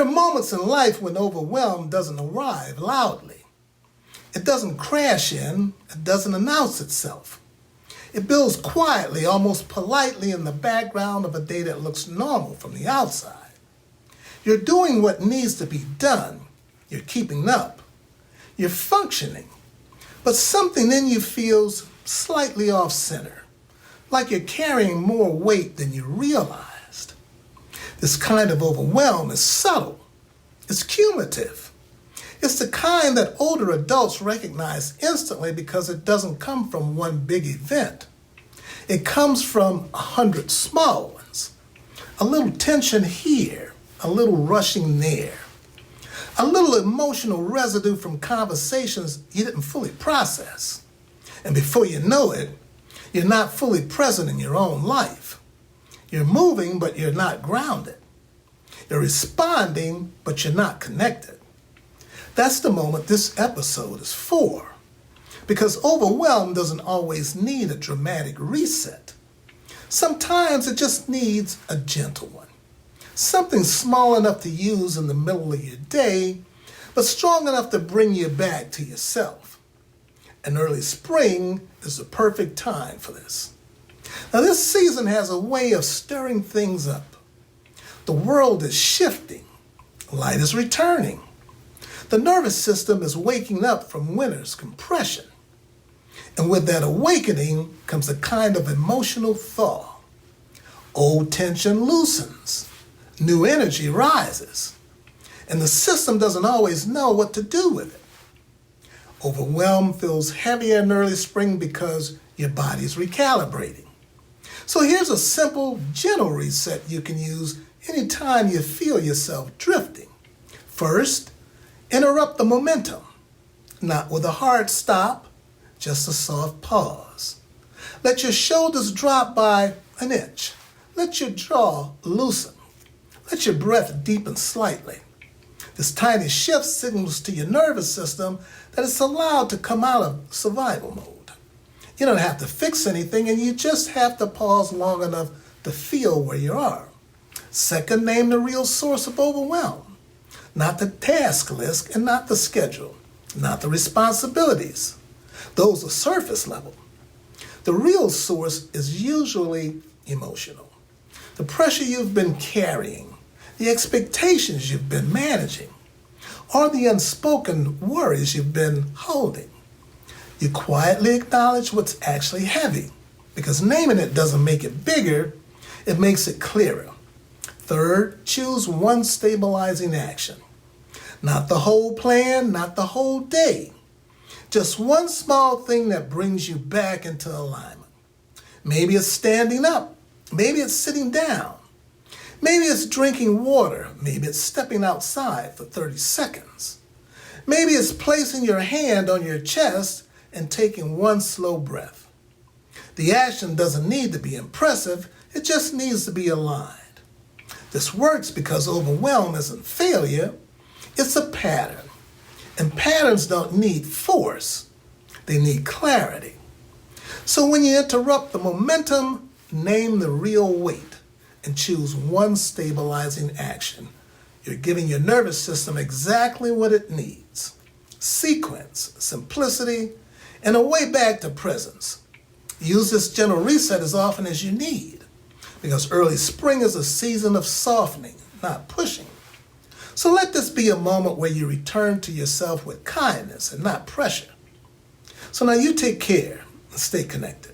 There are moments in life when overwhelm doesn't arrive loudly. It doesn't crash in, it doesn't announce itself. It builds quietly, almost politely in the background of a day that looks normal from the outside. You're doing what needs to be done. You're keeping up. You're functioning. But something in you feels slightly off center, like you're carrying more weight than you realized. This kind of overwhelm is subtle. It's cumulative. It's the kind that older adults recognize instantly because it doesn't come from one big event. It comes from 100 small ones. A little tension here, a little rushing there. A little emotional residue from conversations you didn't fully process. And before you know it, you're not fully present in your own life. You're moving, but you're not grounded. You're responding, but you're not connected. That's the moment this episode is for. Because overwhelm doesn't always need a dramatic reset. Sometimes it just needs a gentle one. Something small enough to use in the middle of your day, but strong enough to bring you back to yourself. And early spring is the perfect time for this. Now, this season has a way of stirring things up. The world is shifting. Light is returning. The nervous system is waking up from winter's compression. And with that awakening comes a kind of emotional thaw. Old tension loosens. New energy rises. And the system doesn't always know what to do with it. Overwhelm feels heavier in early spring because your body's recalibrating. So here's a simple, gentle reset you can use anytime you feel yourself drifting. First, interrupt the momentum. Not with a hard stop, just a soft pause. Let your shoulders drop by an inch. Let your jaw loosen. Let your breath deepen slightly. This tiny shift signals to your nervous system that it's allowed to come out of survival mode. You don't have to fix anything, and you just have to pause long enough to feel where you are. Second, name the real source of overwhelm. Not the task list and not the schedule. Not the responsibilities. Those are surface level. The real source is usually emotional. The pressure you've been carrying, the expectations you've been managing, or the unspoken worries you've been holding. You quietly acknowledge what's actually heavy, because naming it doesn't make it bigger, it makes it clearer. Third, choose one stabilizing action. Not the whole plan, not the whole day. Just one small thing that brings you back into alignment. Maybe it's standing up. Maybe it's sitting down. Maybe it's drinking water. Maybe it's stepping outside for 30 seconds. Maybe it's placing your hand on your chest and taking one slow breath. The action doesn't need to be impressive. It just needs to be aligned. This works because overwhelm isn't failure. It's a pattern. And patterns don't need force. They need clarity. So when you interrupt the momentum, name the real weight and choose one stabilizing action. You're giving your nervous system exactly what it needs. Sequence, simplicity, and a way back to presence. Use this gentle reset as often as you need, because early spring is a season of softening, not pushing. So let this be a moment where you return to yourself with kindness and not pressure. So now you take care and stay connected.